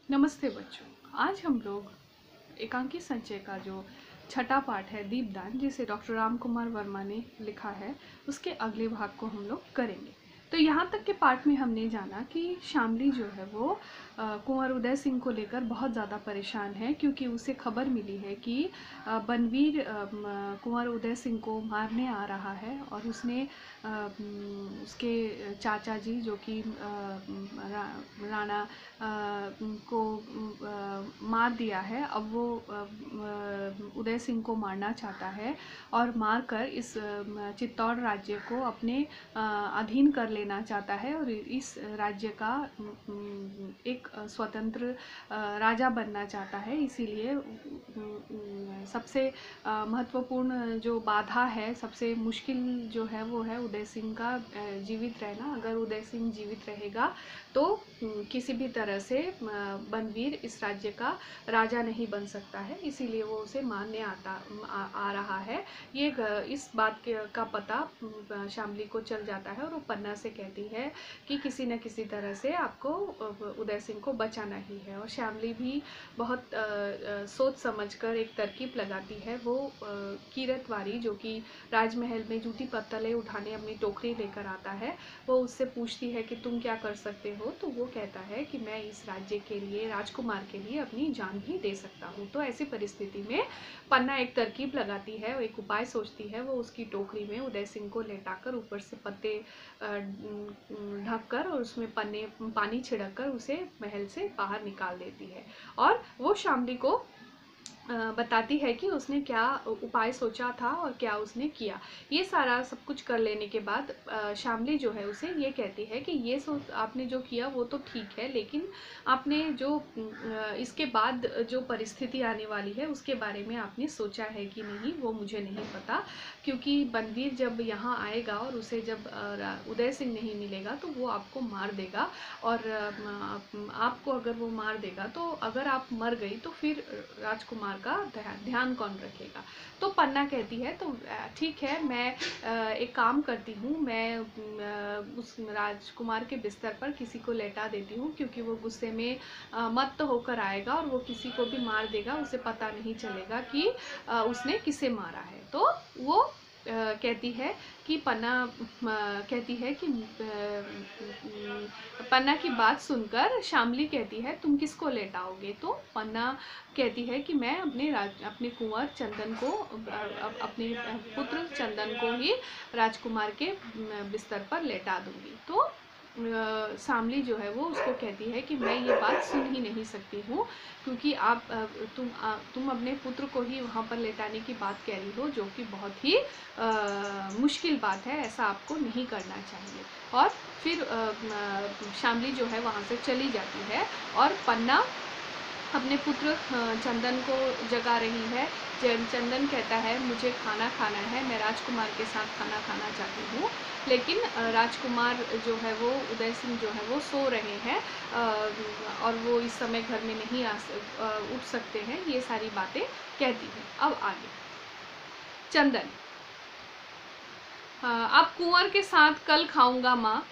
नमस्ते बच्चों। आज हम लोग एकांकी संचय का जो छठा पाठ है दीपदान, जिसे डॉक्टर राम कुमार वर्मा ने लिखा है, उसके अगले भाग को हम लोग करेंगे। तो यहाँ तक के पाठ में हमने जाना कि शामली जो है वो कुंवर उदय सिंह को लेकर बहुत ज़्यादा परेशान है, क्योंकि उसे खबर मिली है कि बनवीर कुंवर उदय सिंह को मारने आ रहा है और उसने उसके चाचा जी जो कि राणा को मार दिया है। अब वो उदय सिंह को मारना चाहता है और मारकर इस चित्तौड़ राज्य को अपने अधीन कर लेना चाहता है और इस राज्य का एक स्वतंत्र राजा बनना चाहता है। इसीलिए सबसे महत्वपूर्ण जो बाधा है, सबसे मुश्किल जो है वो है उदय सिंह का जीवित रहना। अगर उदय सिंह जीवित रहेगा तो किसी भी तरह से बनवीर इस राज्य का राजा नहीं बन सकता है, इसीलिए वो उसे मारने आ रहा है। ये इस बात का पता शामली को चल जाता है और वो पन्ना से कहती है कि किसी न किसी तरह से आपको उदय सिंह को बचाना ही है। और शामली भी बहुत सोच समझकर एक तरकीब लगाती है। वो कीरतवारी जो कि राजमहल में जूती पत्तलें उठाने अपनी टोकरी लेकर आता है, वो उससे पूछती है कि तुम क्या कर सकते हो। तो वो कहता है कि मैं इस राज्य के लिए, राजकुमार के लिए अपनी जान भी दे सकता हूँ। तो ऐसी परिस्थिति में पन्ना एक तरकीब लगाती है, एक उपाय सोचती है। वो उसकी टोकरी में उदय सिंह को लेटाकर ऊपर से पत्ते ढककर और उसमें पानी छिड़ककर उसे महल से बाहर निकाल देती है। और वो शामली को बताती है कि उसने क्या उपाय सोचा था और क्या उसने किया। ये सारा सब कुछ कर लेने के बाद शामली जो है उसे ये कहती है कि ये आपने जो किया वो तो ठीक है, लेकिन आपने जो इसके बाद जो परिस्थिति आने वाली है उसके बारे में आपने सोचा है कि नहीं, वो मुझे नहीं पता। क्योंकि बनवीर जब यहाँ आएगा और उसे जब उदय सिंह नहीं मिलेगा तो वो आपको मार देगा, और आपको अगर वो मार देगा तो अगर आप मर गई तो फिर राजकुमार का ध्यान कौन रखेगा। तो पन्ना कहती है तो ठीक है, मैं एक काम करती हूँ, मैं उस राजकुमार के बिस्तर पर किसी को लेटा देती हूँ, क्योंकि वो गुस्से में मत्त होकर आएगा और वो किसी को भी मार देगा, उसे पता नहीं चलेगा कि उसने किसे मारा है। तो वो कहती है कि पन्ना कहती है कि पन्ना की बात सुनकर शामली कहती है तुम किसको लेटाओगे। तो पन्ना कहती है कि मैं अपने कुंवर चंदन को, अपने पुत्र चंदन को ही राजकुमार के बिस्तर पर लेटा दूंगी। तो शामली जो है वो उसको कहती है कि मैं ये बात सुन ही नहीं सकती हूँ, क्योंकि आप तुम अपने पुत्र को ही वहाँ पर लेटाने की बात कह रही हो, जो कि बहुत ही मुश्किल बात है, ऐसा आपको नहीं करना चाहिए। और फिर शामली जो है वहाँ से चली जाती है और पन्ना अपने पुत्र चंदन को जगा रही है। चंदन कहता है मुझे खाना खाना है, मैं राजकुमार के साथ खाना खाना चाहती हूँ। लेकिन राजकुमार जो है वो, उदय सिंह जो है वो सो रहे हैं और वो इस समय घर में नहीं उठ सकते हैं। ये सारी बातें कहती हैं। अब आगे चंदन, अब कुंवर के साथ कल खाऊंगा माँ,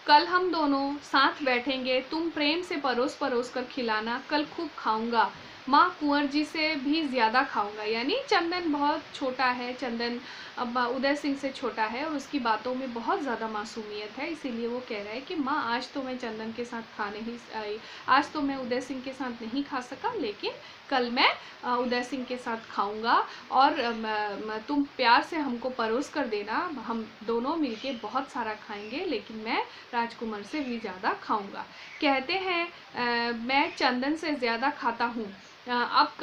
कल हम दोनों साथ बैठेंगे, तुम प्रेम से परोस परोस कर खिलाना, कल खूब खाऊंगा माँ, कुंवर जी से भी ज़्यादा खाऊंगा। यानी चंदन बहुत छोटा है, चंदन अब उदय सिंह से छोटा है और उसकी बातों में बहुत ज़्यादा मासूमियत है, इसीलिए वो कह रहा है कि माँ आज तो मैं चंदन के साथ खा नहीं आई, आज तो मैं उदय सिंह के साथ नहीं खा सका, लेकिन कल मैं उदय सिंह के साथ खाऊंगा और तुम प्यार से हमको परोस कर देना, हम दोनों मिलके बहुत सारा खाएंगे, लेकिन मैं राजकुमार से भी ज़्यादा खाऊंगा। कहते हैं मैं चंदन से ज़्यादा खाता हूँ, अब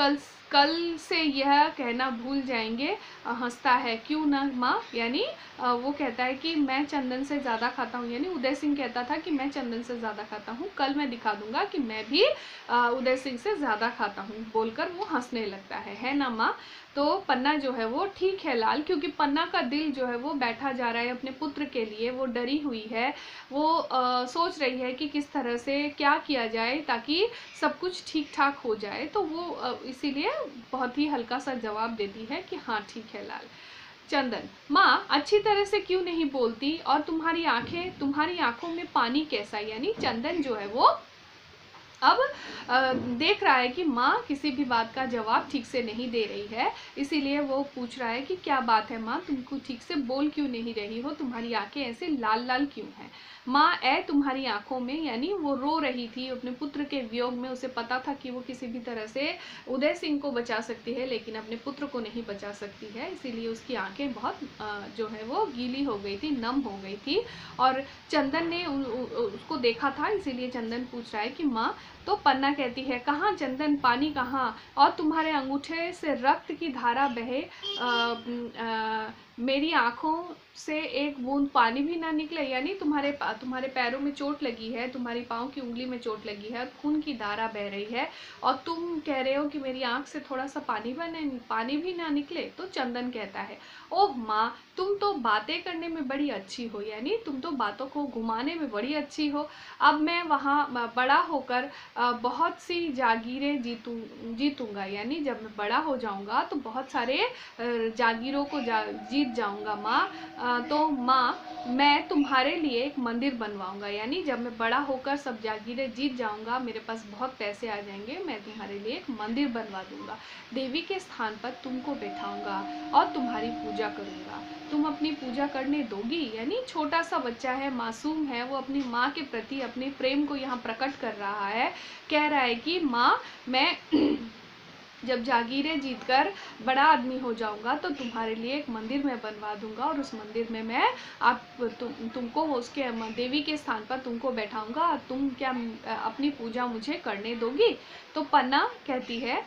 कल से यह कहना भूल जाएंगे, हंसता है क्यों ना माँ। यानी वो कहता है कि मैं चंदन से ज़्यादा खाता हूँ, यानी उदय सिंह कहता था कि मैं चंदन से ज़्यादा खाता हूँ, कल मैं दिखा दूंगा कि मैं भी उदय सिंह से ज़्यादा खाता हूँ, बोलकर वो हंसने लगता है ना माँ। तो पन्ना जो है वो ठीक है लाल, क्योंकि पन्ना का दिल जो है वो बैठा जा रहा है अपने पुत्र के लिए, वो डरी हुई है, वो सोच रही है कि किस तरह से क्या किया जाए ताकि सब कुछ ठीक ठाक हो जाए। तो वो इसीलिए बहुत ही हल्का सा जवाब देती है कि हाँ ठीक है लाल। चंदन, माँ अच्छी तरह से क्यों नहीं बोलती, और तुम्हारी आंखों में पानी कैसा। यानी चंदन जो है वो अब देख रहा है कि माँ किसी भी बात का जवाब ठीक से नहीं दे रही है, इसीलिए वो पूछ रहा है कि क्या बात है माँ, तुमको ठीक से बोल क्यों नहीं रही हो, तुम्हारी आंखें ऐसे लाल लाल क्यों हैं। माँ तुम्हारी आंखों में, यानी वो रो रही थी अपने पुत्र के वियोग में। उसे पता था कि वो किसी भी तरह से उदय सिंह को बचा सकती है, लेकिन अपने पुत्र को नहीं बचा सकती है, इसीलिए उसकी आंखें बहुत जो है वो गीली हो गई थी, नम हो गई थी। और चंदन ने उसको देखा था, इसीलिए चंदन पूछ रहा है कि माँ। तो पन्ना कहती है, कहाँ चंदन, पानी कहाँ, और तुम्हारे अंगूठे से रक्त की धारा बहे, मेरी आंखों से एक बूंद पानी भी ना निकले, यानी तुम्हारे पैरों में चोट लगी है, तुम्हारी पाँव की उंगली में चोट लगी है, खून की धारा बह रही है, और तुम कह रहे हो कि मेरी आंख से थोड़ा सा पानी भी ना निकले। तो चंदन कहता है, ओह माँ, तुम तो बातें करने में बड़ी अच्छी हो, यानी तुम तो बातों को घुमाने में बड़ी अच्छी हो। अब मैं वहाँ बड़ा होकर बहुत सी जागीरें जीतूंगा, यानी जब मैं बड़ा हो जाऊंगा तो बहुत सारे जागीरों को जीत जाऊंगा माँ। तो माँ, मैं तुम्हारे लिए एक मंदिर बनवाऊंगा, यानी जब मैं बड़ा होकर सब जागीरें जीत जाऊंगा, मेरे पास बहुत पैसे आ जाएंगे, मैं तुम्हारे लिए एक मंदिर बनवा दूंगा, देवी के स्थान पर तुमको बैठाऊंगा और तुम्हारी पूजा करूंगा। तुम अपनी पूजा करने दोगी, यानी छोटा सा बच्चा है, मासूम है, वो अपनी माँ के प्रति अपने प्रेम को यहाँ प्रकट कर रहा है। कह रहा है कि माँ, मैं जब जागीरें जीतकर बड़ा आदमी हो जाऊंगा तो तुम्हारे लिए एक मंदिर मैं बनवा दूंगा, और उस मंदिर में मैं तुमको उसके देवी के स्थान पर तुमको बैठाऊंगा। तुम क्या अपनी पूजा मुझे करने दोगी। तो पन्ना कहती है,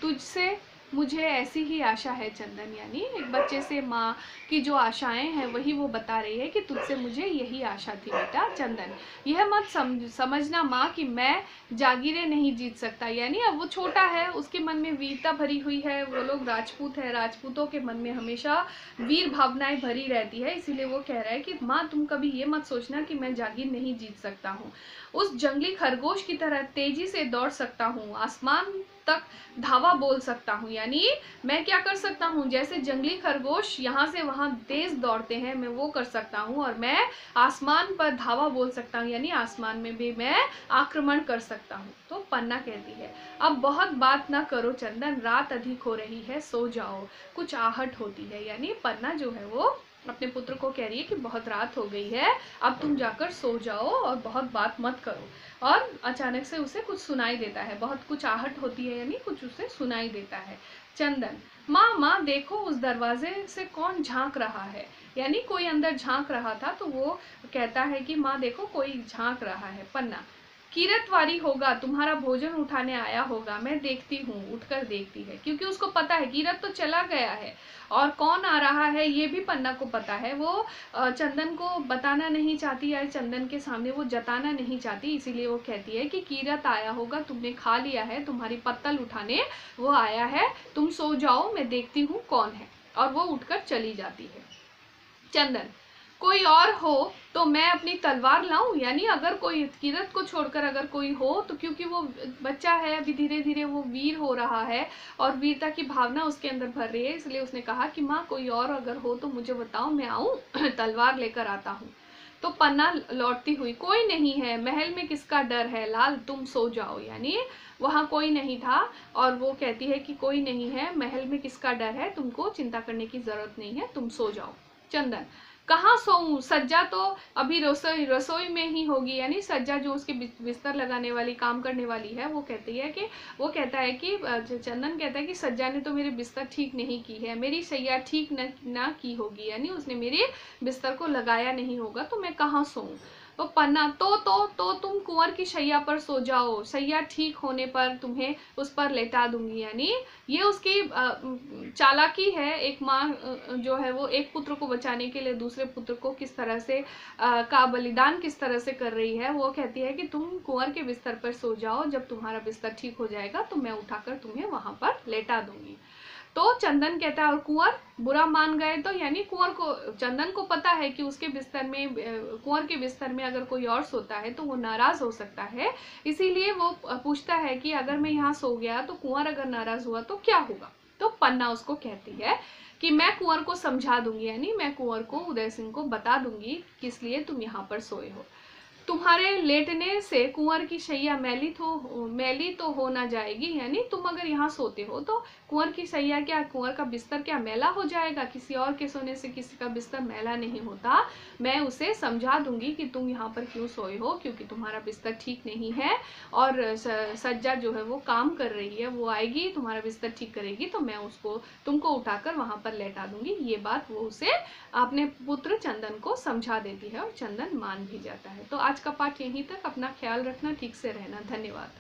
तुझसे मुझे ऐसी ही आशा है चंदन, यानी एक बच्चे से माँ की जो आशाएं हैं वही वो बता रही है कि तुझसे मुझे यही आशा थी बेटा चंदन। यह मत समझना माँ कि मैं जागीरें नहीं जीत सकता, यानी अब वो छोटा है, उसके मन में वीरता भरी हुई है, वो लोग राजपूत है, राजपूतों के मन में हमेशा वीर भावनाएं भरी रहती है, इसीलिए वो कह रहा है कि माँ, तुम कभी ये मत सोचना कि मैं जागीर नहीं जीत सकता हूँ। उस जंगली खरगोश की तरह तेजी से दौड़ सकता हूँ, आसमान तक धावा बोल सकता हूँ, यानी मैं क्या कर सकता हूँ, जैसे जंगली खरगोश यहाँ से वहां तेज दौड़ते हैं, मैं वो कर सकता हूँ, और मैं आसमान पर धावा बोल सकता हूँ, यानी आसमान में भी मैं आक्रमण कर सकता हूँ। तो पन्ना कहती है, अब बहुत बात ना करो चंदन, रात अधिक हो रही है, सो जाओ। कुछ आहट होती है, यानी पन्ना जो है वो अपने पुत्र को कह रही है कि बहुत रात हो गई है, अब तुम जाकर सो जाओ और बहुत बात मत करो। और अचानक से उसे कुछ सुनाई देता है, बहुत कुछ आहट होती है, यानी कुछ उसे सुनाई देता है। चंदन, माँ माँ देखो, उस दरवाजे से कौन झांक रहा है, यानी कोई अंदर झांक रहा था, तो वो कहता है कि माँ देखो, कोई झांक रहा है। पन्ना, किरतवारी होगा, तुम्हारा भोजन उठाने आया होगा, मैं देखती हूँ। उठकर देखती है, क्योंकि उसको पता है किरत तो चला गया है, और कौन आ रहा है ये भी पन्ना को पता है। वो चंदन को बताना नहीं चाहती, या चंदन के सामने वो जताना नहीं चाहती, इसीलिए वो कहती है कि किरत आया होगा, तुमने खा लिया है, तुम्हारी पत्तल उठाने वो आया है, तुम सो जाओ, मैं देखती हूँ कौन है। और वो उठकर चली जाती है। चंदन, कोई और हो तो मैं अपनी तलवार लाऊं, यानी अगर कोई किरत को छोड़कर अगर कोई हो तो, क्योंकि वो बच्चा है, अभी धीरे धीरे वो वीर हो रहा है और वीरता की भावना उसके अंदर भर रही है, इसलिए उसने कहा कि माँ, कोई और अगर हो तो मुझे बताओ, मैं आऊं तलवार लेकर आता हूँ। तो पन्ना लौटती हुई, कोई नहीं है, महल में किसका डर है लाल, तुम सो जाओ, यानी वहां कोई नहीं था, और वो कहती है कि कोई नहीं है, महल में किसका डर है, तुमको चिंता करने की जरूरत नहीं है, तुम सो जाओ। चंदन, कहाँ सोऊं, सज्जा तो अभी रसोई में ही होगी, यानी सज्जा जो उसके बिस्तर लगाने वाली, काम करने वाली है, वो कहती है कि, वो कहता है कि, चंदन कहता है कि सज्जा ने तो मेरे बिस्तर ठीक नहीं की है, मेरी सैया ठीक ना की होगी, यानी उसने मेरे बिस्तर को लगाया नहीं होगा, तो मैं कहाँ सोऊं। तो पन्ना, तो तुम कुंवर की शैया पर सो जाओ, सैया ठीक होने पर तुम्हें उस पर लेटा दूंगी, यानी ये उसकी चालाकी है। एक माँ जो है वो एक पुत्र को बचाने के लिए दूसरे पुत्र को किस तरह से का बलिदान किस तरह से कर रही है। वो कहती है कि तुम कुंवर के बिस्तर पर सो जाओ, जब तुम्हारा बिस्तर ठीक हो जाएगा तो मैं उठाकर तुम्हें वहां पर लेटा दूंगी। तो चंदन कहता है, और कुंवर बुरा मान गए तो, यानी कुंवर को, चंदन को पता है कि उसके बिस्तर में, कुंवर के बिस्तर में अगर कोई और सोता है तो वो नाराज हो सकता है, इसीलिए वो पूछता है कि अगर मैं यहाँ सो गया तो कुंवर अगर नाराज हुआ तो क्या होगा। तो पन्ना उसको कहती है कि मैं कुंवर को समझा दूंगी, यानी मैं कुंवर को, उदय सिंह को बता दूंगी किस लिए तुम यहाँ पर सोए हो। तुम्हारे लेटने से कुंवर की शैया मैली तो हो ना जाएगी, यानी तुम अगर यहाँ सोते हो तो कुंवर की शैया क्या, कुंवर का बिस्तर क्या मैला हो जाएगा? किसी और के सोने से किसी का बिस्तर मैला नहीं होता। मैं उसे समझा दूंगी कि तुम यहाँ पर क्यों सोए हो, क्योंकि तुम्हारा बिस्तर ठीक नहीं है और सज्जा जो है वो काम कर रही है, वो आएगी तुम्हारा बिस्तर ठीक करेगी, तो मैं उसको तुमको उठाकर वहां पर लेटा दूंगी। ये बात वो उसे अपने पुत्र चंदन को समझा देती है और चंदन मान भी जाता है। तो आज का पाठ यहीं तक। अपना ख्याल रखना, ठीक से रहना। धन्यवाद।